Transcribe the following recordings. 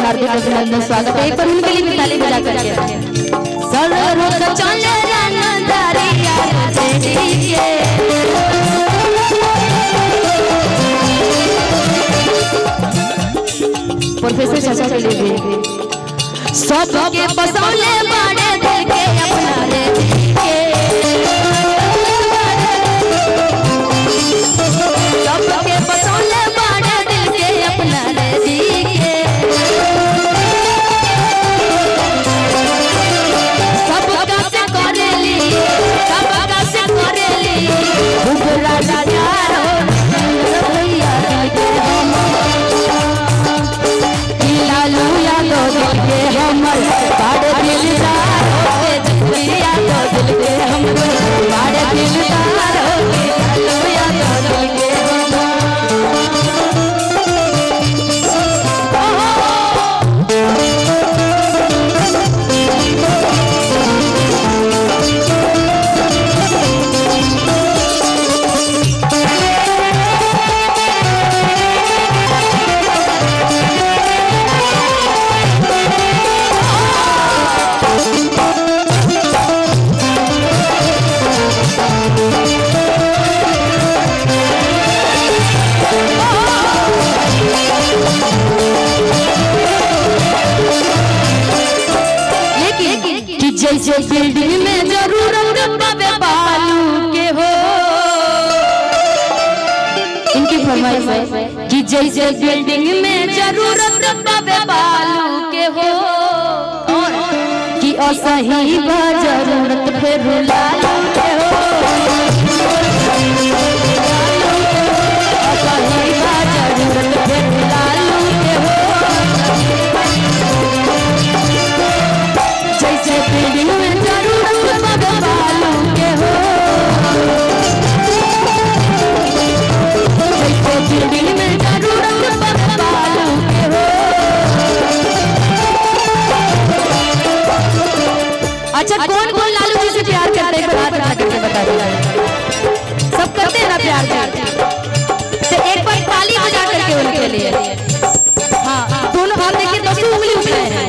हार्दिक अभिनंदन स्वागत है। एक बार उनके लिए भी ताली बजा करके प्रोफेसर चाचा के लिए भी सबके बसौले बाड़े दिल के अपना रे सबके बसौले बाड़े दिल के अपना रे सबका से करेली बुबरा यार हो लालू यादव दिल के हमर बाड़े दिलदार होके दिलिया तो दिल के हमर बाड़े दिलदार होके लालू यादव दिल के जैसे बिल्डिंग में जरूरत पवे बालू के हो इनकी फरमाइश है कि जैसे बिल्डिंग में जरूरत पवे बालू के हो कि असही बा जरूरत फिर लालू के हो असही बा जरूरत फिर लालू के हो जैसे बिल्डिंग में जरूरत पवे बालू के हो जैसे बिल्डिंग में जरूरत पवे बालू के हो। अच्छा कौन कौन लालू जी से प्यार करते हैं हाथ उठा करके बता दो। सब करते हैं ना प्यार तो एक बार ताली बजा करके उनके लिए। हाँ दोनों हाथ देखिए दोस्तों उंगली उठाए हैं।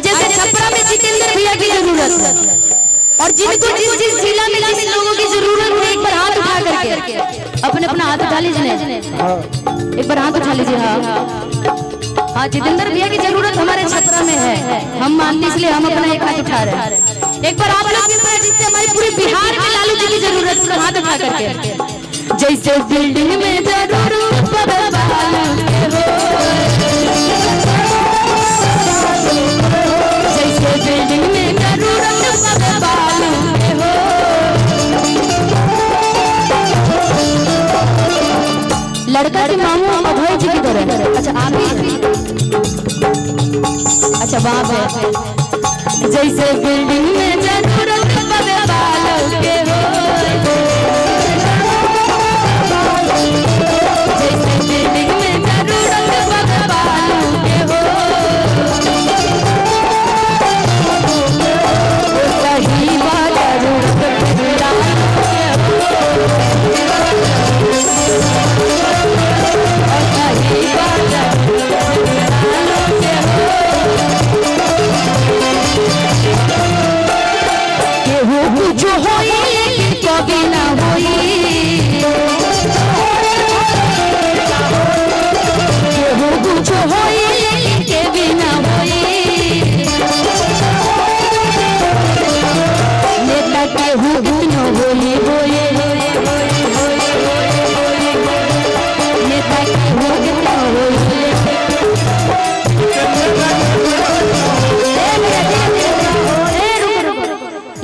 जैसे छपरा में जितेंद्र भैया की जरूरत और जिनको जिस जिला में जिस लोगों की जरूरत है एक बार हाथ उठा करके अपने अपना हाथ उठा लीजिए एक बार हाथ उठा लीजिए। हाँ हाँ जितेंद्र भैया की जरूरत हमारे छपरा में है हम मानते इसलिए हम अपना एक हाथ उठा रहे हैं। एक बार आप लोग जिससे हमारे पूरे बिहार में लालू जी की जरूरत है हाथ उठा करके जैसे बिल्डिंग में जरूरत पवे बालू के हो जैसे बिल्डिंग में जरूरत पवे बालू के हो। लड़का के मामू अभय जी की तरह अच्छा आप ही अच्छा वहाँ पे जैसे बिल्डिंग में जरूरत पवे बालू के हो जैसे बिल्डिंग में जरूरत पवे बालू के हो सही बात जरूरत कुछ होई कभी ना होई कुछ होई के भी ना होई नेता के कितना होई होई नेता के कितना होई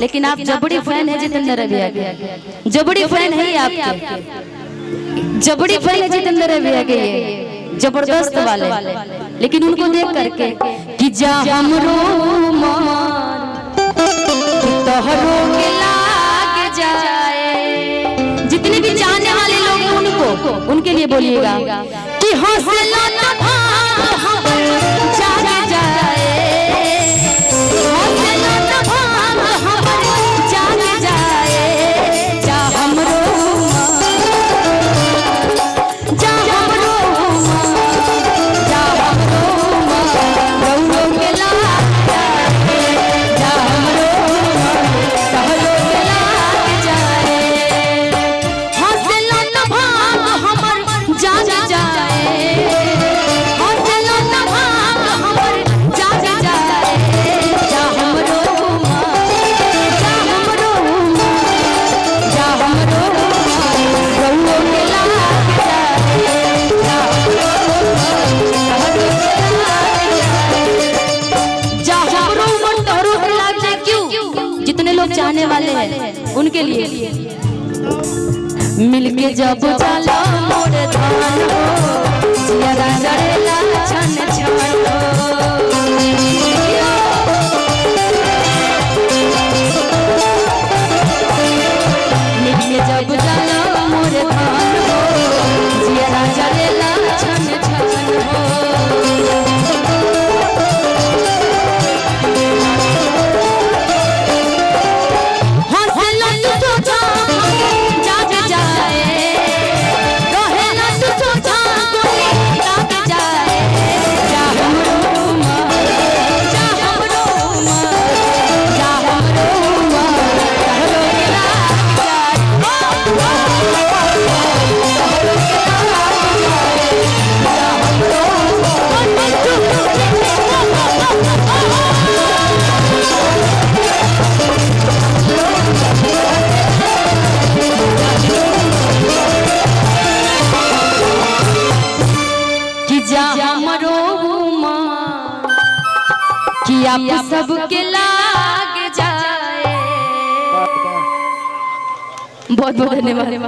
लेकिन आप जबड़ी फैन है जितेंद्र भैया के जबड़ी फैन है आपके जबड़ी फैन है जितेंद्र भैया के ये जबरदस्त वाले लेकिन उनको देख करके कि जा हमरो मान तोहरो के लाग जाए जितने भी चाहने वाले लोग हैं उनके लिए बोलिएगा कि हौसला न भाग हमर जाग जाए हौसला न भाग हमर जाग जाए जा हमरो जा हमरो जा उनके लिए मिलके जब चलो मोर धान हो जिया जरेला छन छन हो मिलके जब चलो मोर धान हो जिया जरेला छन छन हो कि आप सबके लाग जाए। बहुत बहुत धन्यवाद।